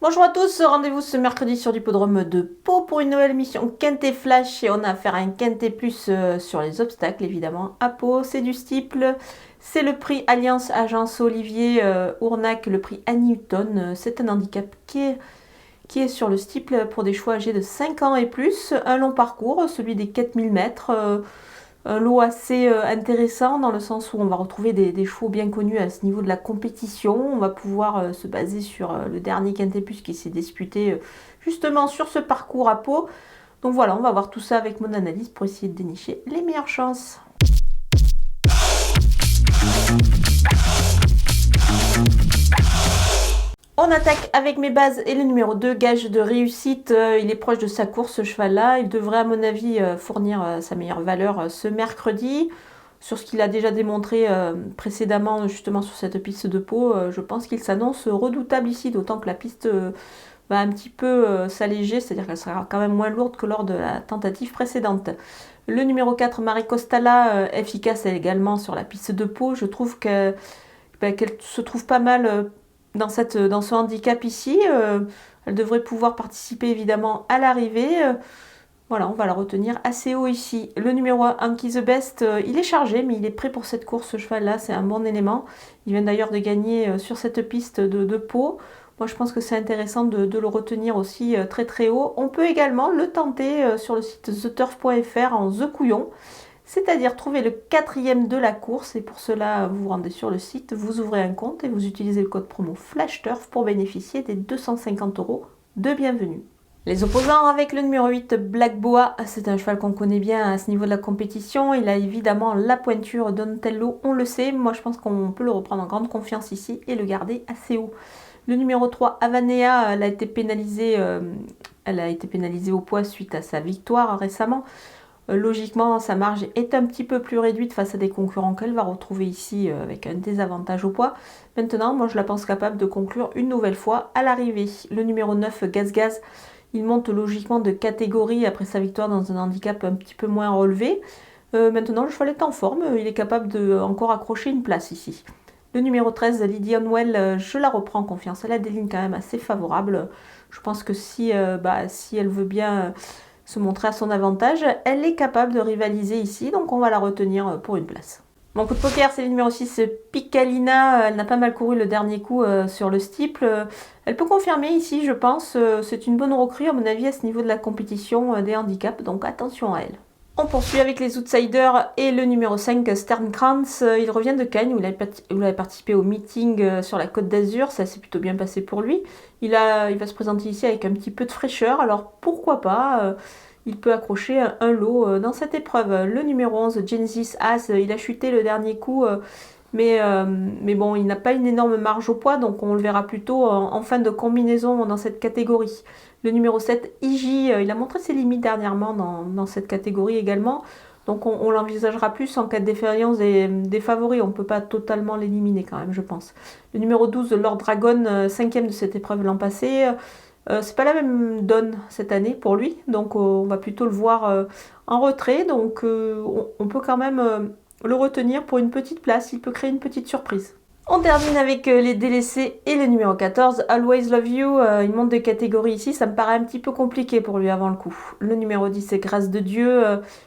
Bonjour à tous, rendez-vous ce mercredi sur l'hippodrome de Pau pour une nouvelle émission Quintet Flash et on a affaire à un Quintet Plus sur les obstacles évidemment à Pau, c'est du steeple, c'est le prix Alliance Agence Olivier Ournac, le prix Annie Hutton, c'est un handicap qui est sur le steeple pour des chevaux âgés de 5 ans et plus, un long parcours, celui des 4000 mètres, un lot assez intéressant dans le sens où on va retrouver des chevaux bien connus à ce niveau de la compétition. On va pouvoir se baser sur le dernier Quintet Plus qui s'est disputé justement sur ce parcours à Pau. Donc voilà, on va voir tout ça avec mon analyse pour essayer de dénicher les meilleures chances. On attaque avec mes bases et le numéro 2, gage de réussite. Il est proche de sa course, ce cheval-là. Il devrait, à mon avis, fournir sa meilleure valeur ce mercredi. Sur ce qu'il a déjà démontré précédemment, justement sur cette piste de Pau, je pense qu'il s'annonce redoutable ici, d'autant que la piste va un petit peu s'alléger, c'est-à-dire qu'elle sera quand même moins lourde que lors de la tentative précédente. Le numéro 4, Marie Costala, efficace également sur la piste de Pau. Je trouve qu'elle se trouve pas mal dans ce handicap ici. Elle devrait pouvoir participer évidemment à l'arrivée. Voilà, on va la retenir assez haut ici. Le numéro 1, Anki the Best, il est chargé, mais il est prêt pour cette course, ce cheval-là. C'est un bon élément. Il vient d'ailleurs de gagner sur cette piste de Pau. Moi, je pense que c'est intéressant de le retenir aussi très très haut. On peut également le tenter sur le site theturf.fr en The Couillon, c'est-à-dire trouver le 4e de la course. Et pour cela, vous vous rendez sur le site, vous ouvrez un compte et vous utilisez le code promo FlashTurf pour bénéficier des 250 € de bienvenue. Les opposants avec le numéro 8, Black Boa, c'est un cheval qu'on connaît bien à ce niveau de la compétition. Il a évidemment la pointure Donatello, on le sait. Moi, je pense qu'on peut le reprendre en grande confiance ici et le garder assez haut. Le numéro 3, Avanea, elle a été pénalisée au poids suite à sa victoire récemment. Logiquement, sa marge est un petit peu plus réduite face à des concurrents qu'elle va retrouver ici avec un désavantage au poids. Maintenant, moi, je la pense capable de conclure une nouvelle fois à l'arrivée. Le numéro 9, Gaz Gaz, il monte logiquement de catégorie après sa victoire dans un handicap un petit peu moins relevé. Maintenant, le cheval est en forme, il est capable de encore accrocher une place ici. Le numéro 13, Lydian Well, je la reprends en confiance. Elle a des lignes quand même assez favorables. Je pense que si elle veut bien se montrer à son avantage, elle est capable de rivaliser ici. Donc on va la retenir pour une place. Mon coup de poker, c'est le numéro 6, Picalina. Elle n'a pas mal couru le dernier coup sur le steeple. Elle peut confirmer ici, je pense. C'est une bonne recrue, à mon avis, à ce niveau de la compétition des handicaps. Donc attention à elle. On poursuit avec les outsiders et le numéro 5, Sternkrantz. Il revient de Cannes où il avait participé au meeting sur la Côte d'Azur. Ça s'est plutôt bien passé pour lui. Il va se présenter ici avec un petit peu de fraîcheur. Alors pourquoi pas il peut accrocher un lot dans cette épreuve. Le numéro 11, Genesis As, il a chuté le dernier coup. Mais bon, il n'a pas une énorme marge au poids, donc on le verra plutôt en fin de combinaison dans cette catégorie. Le numéro 7, Iji, il a montré ses limites dernièrement dans cette catégorie également. Donc on l'envisagera plus en cas de défaillance des favoris. On ne peut pas totalement l'éliminer quand même, je pense. Le numéro 12, Lord Dragon, 5e de cette épreuve l'an passé. C'est pas la même donne cette année pour lui, donc on va plutôt le voir en retrait. Donc on peut quand même le retenir pour une petite place, il peut créer une petite surprise. On termine avec les délaissés et le numéro 14, Always Love You. Il monte de catégorie ici, ça me paraît un petit peu compliqué pour lui avant le coup. Le numéro 10, c'est Grâce de Dieu.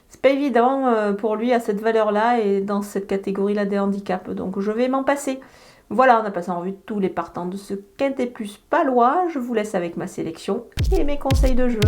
C'est pas évident pour lui à cette valeur-là et dans cette catégorie-là des handicaps, donc je vais m'en passer. Voilà, on a passé en revue tous les partants de ce Quintet Plus palois. Je vous laisse avec ma sélection et mes conseils de jeu.